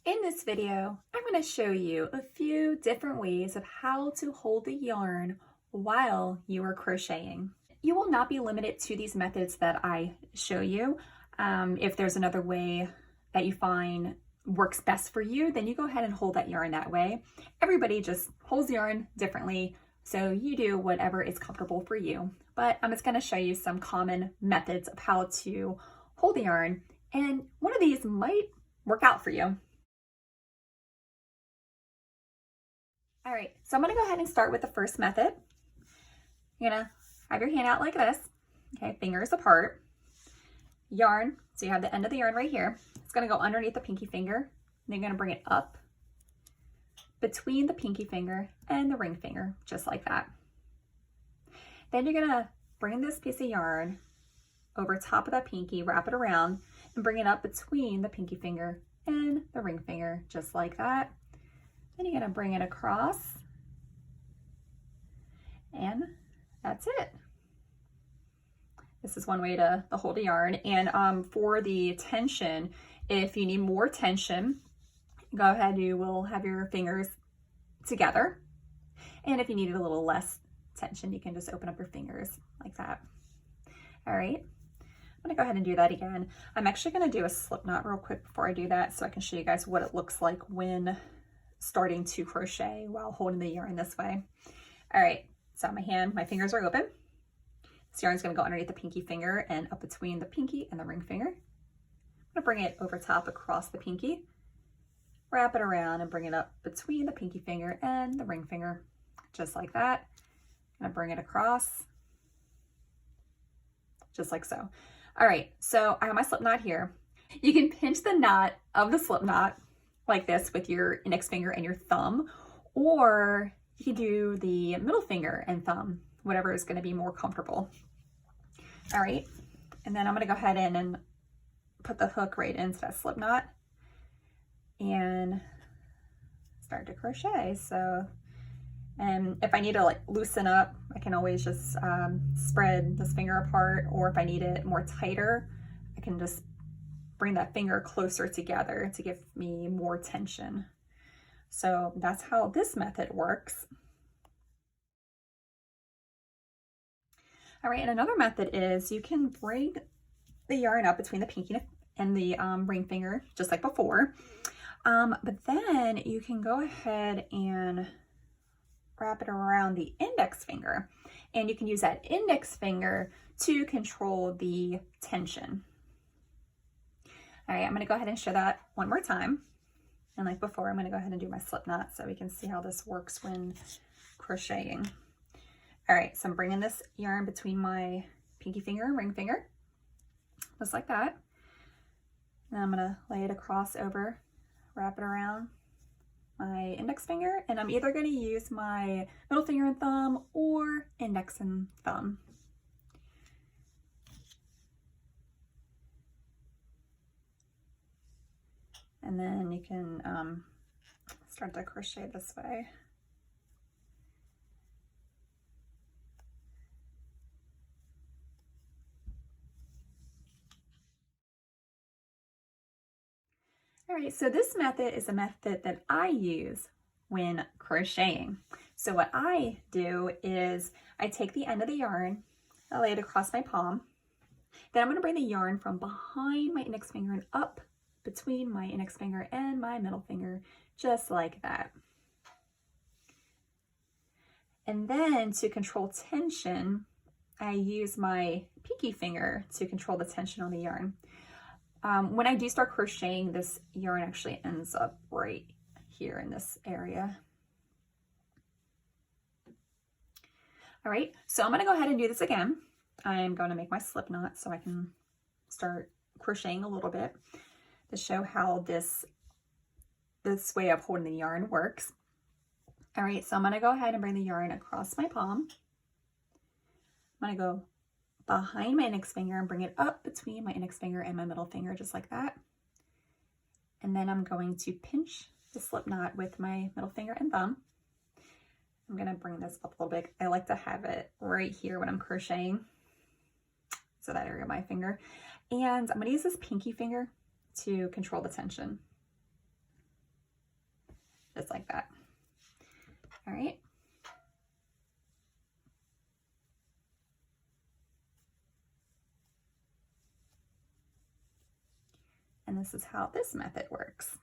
In this video, I'm going to show you a few different ways of how to hold the yarn while you are crocheting. You will not be limited to these methods that I show you. If there's another way that you find works best for you, then you go ahead and hold that yarn that way. Everybody just holds yarn differently, so you do whatever is comfortable for you. But I'm just going to show you some common methods of how to hold the yarn, and one of these might work out for you. All right, so I'm gonna go ahead and start with the first method. You're gonna have your hand out like this, okay, fingers apart, yarn, so you have the end of the yarn right here. It's gonna go underneath the pinky finger, and then you're gonna bring it up between the pinky finger and the ring finger, just like that. Then you're gonna bring this piece of yarn over top of that pinky, wrap it around, and bring it up between the pinky finger and the ring finger, just like that. Then you're gonna bring it across, and that's it. This is one way to hold a yarn. And for the tension, if you need more tension, go ahead, you will have your fingers together. And if you need a little less tension, you can just open up your fingers like that. All right, I'm gonna go ahead and do that again. I'm actually gonna do a slip knot real quick before I do that, so I can show you guys what it looks like when starting to crochet while holding the yarn this way. All right, so my fingers are open. This yarn's gonna go underneath the pinky finger and up between the pinky and the ring finger. I'm gonna bring it over top across the pinky, wrap it around and bring it up between the pinky finger and the ring finger, just like that. I'm gonna bring it across, just like so. All right, so I have my slip knot here. You can pinch the knot of the slip knot like this with your index finger and your thumb, or you can do the middle finger and thumb, whatever is going to be more comfortable. All right, and then I'm going to go ahead and put the hook right into that slip knot and start to crochet. So, and if I need to like loosen up, I can always just spread this finger apart, or if I need it more tighter, I can just bring that finger closer together to give me more tension. So that's how this method works. All right, and another method is you can bring the yarn up between the pinky and the ring finger, just like before. But then you can go ahead and wrap it around the index finger, and you can use that index finger to control the tension. All right, I'm gonna go ahead and show that one more time. And like before, I'm gonna go ahead and do my slip knot so we can see how this works when crocheting. All right, so I'm bringing this yarn between my pinky finger and ring finger, just like that. Then I'm gonna lay it across over, wrap it around my index finger, and I'm either gonna use my middle finger and thumb or index and thumb. And then you can start to crochet this way. All right, so this method is a method that I use when crocheting. So what I do is I take the end of the yarn, I lay it across my palm, then I'm gonna bring the yarn from behind my index finger and up between my index finger and my middle finger, just like that. And then to control tension, I use my pinky finger to control the tension on the yarn. When I do start crocheting, this yarn actually ends up right here in this area. All right, so I'm gonna go ahead and do this again. I'm gonna make my slip knot so I can start crocheting a little bit to show how this way of holding the yarn works. All right, so I'm gonna go ahead and bring the yarn across my palm. I'm gonna go behind my index finger and bring it up between my index finger and my middle finger, just like that. And then I'm going to pinch the slip knot with my middle finger and thumb. I'm gonna bring this up a little bit. I like to have it right here when I'm crocheting, so that area of my finger. And I'm gonna use this pinky finger to control the tension. just like that. All right. And this is how this method works.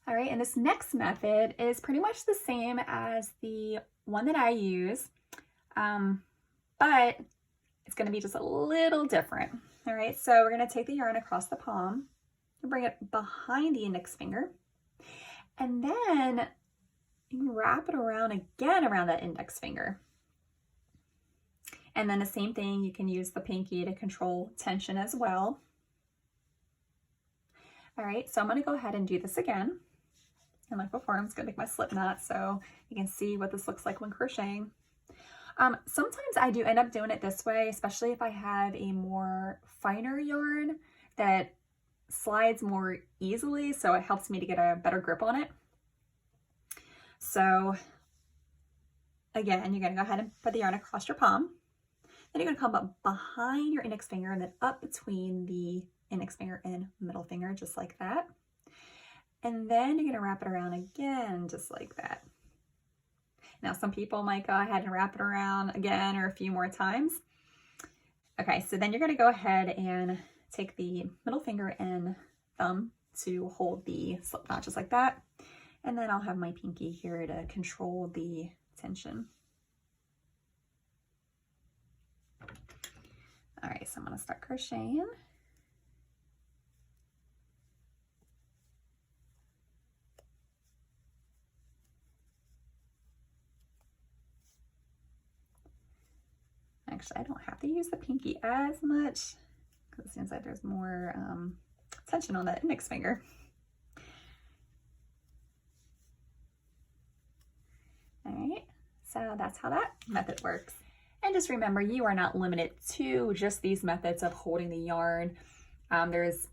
All right, and this next method is pretty much the same as the one that I use, but it's gonna be just a little different. All right, so we're gonna take the yarn across the palm and bring it behind the index finger, and then you can wrap it around again around that index finger. And then the same thing, you can use the pinky to control tension as well. All right, so I'm gonna go ahead and do this again. And like before, I'm just gonna make my slip knot so you can see what this looks like when crocheting. Sometimes I do end up doing it this way, especially if I have a more finer yarn that slides more easily, so it helps me to get a better grip on it. So again, you're gonna go ahead and put the yarn across your palm. Then you're gonna come up behind your index finger and then up between the index finger and middle finger, just like that. And then you're gonna wrap it around again, just like that. Now, some people might go ahead and wrap it around again or a few more times. Okay, so then you're gonna go ahead and take the middle finger and thumb to hold the slip knot, just like that. And then I'll have my pinky here to control the tension. All right, so I'm gonna start crocheting. Actually, I don't have to use the pinky as much because it seems like there's more tension on that index finger. All right, so that's how that method works. And just remember, you are not limited to just these methods of holding the yarn. There's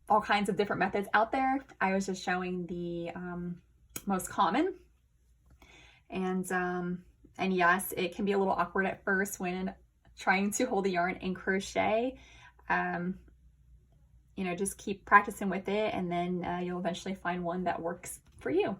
all kinds of different methods out there. I was just showing the most common. And yes, it can be a little awkward at first when trying to hold the yarn and crochet. You know, just keep practicing with it, and then you'll eventually find one that works for you.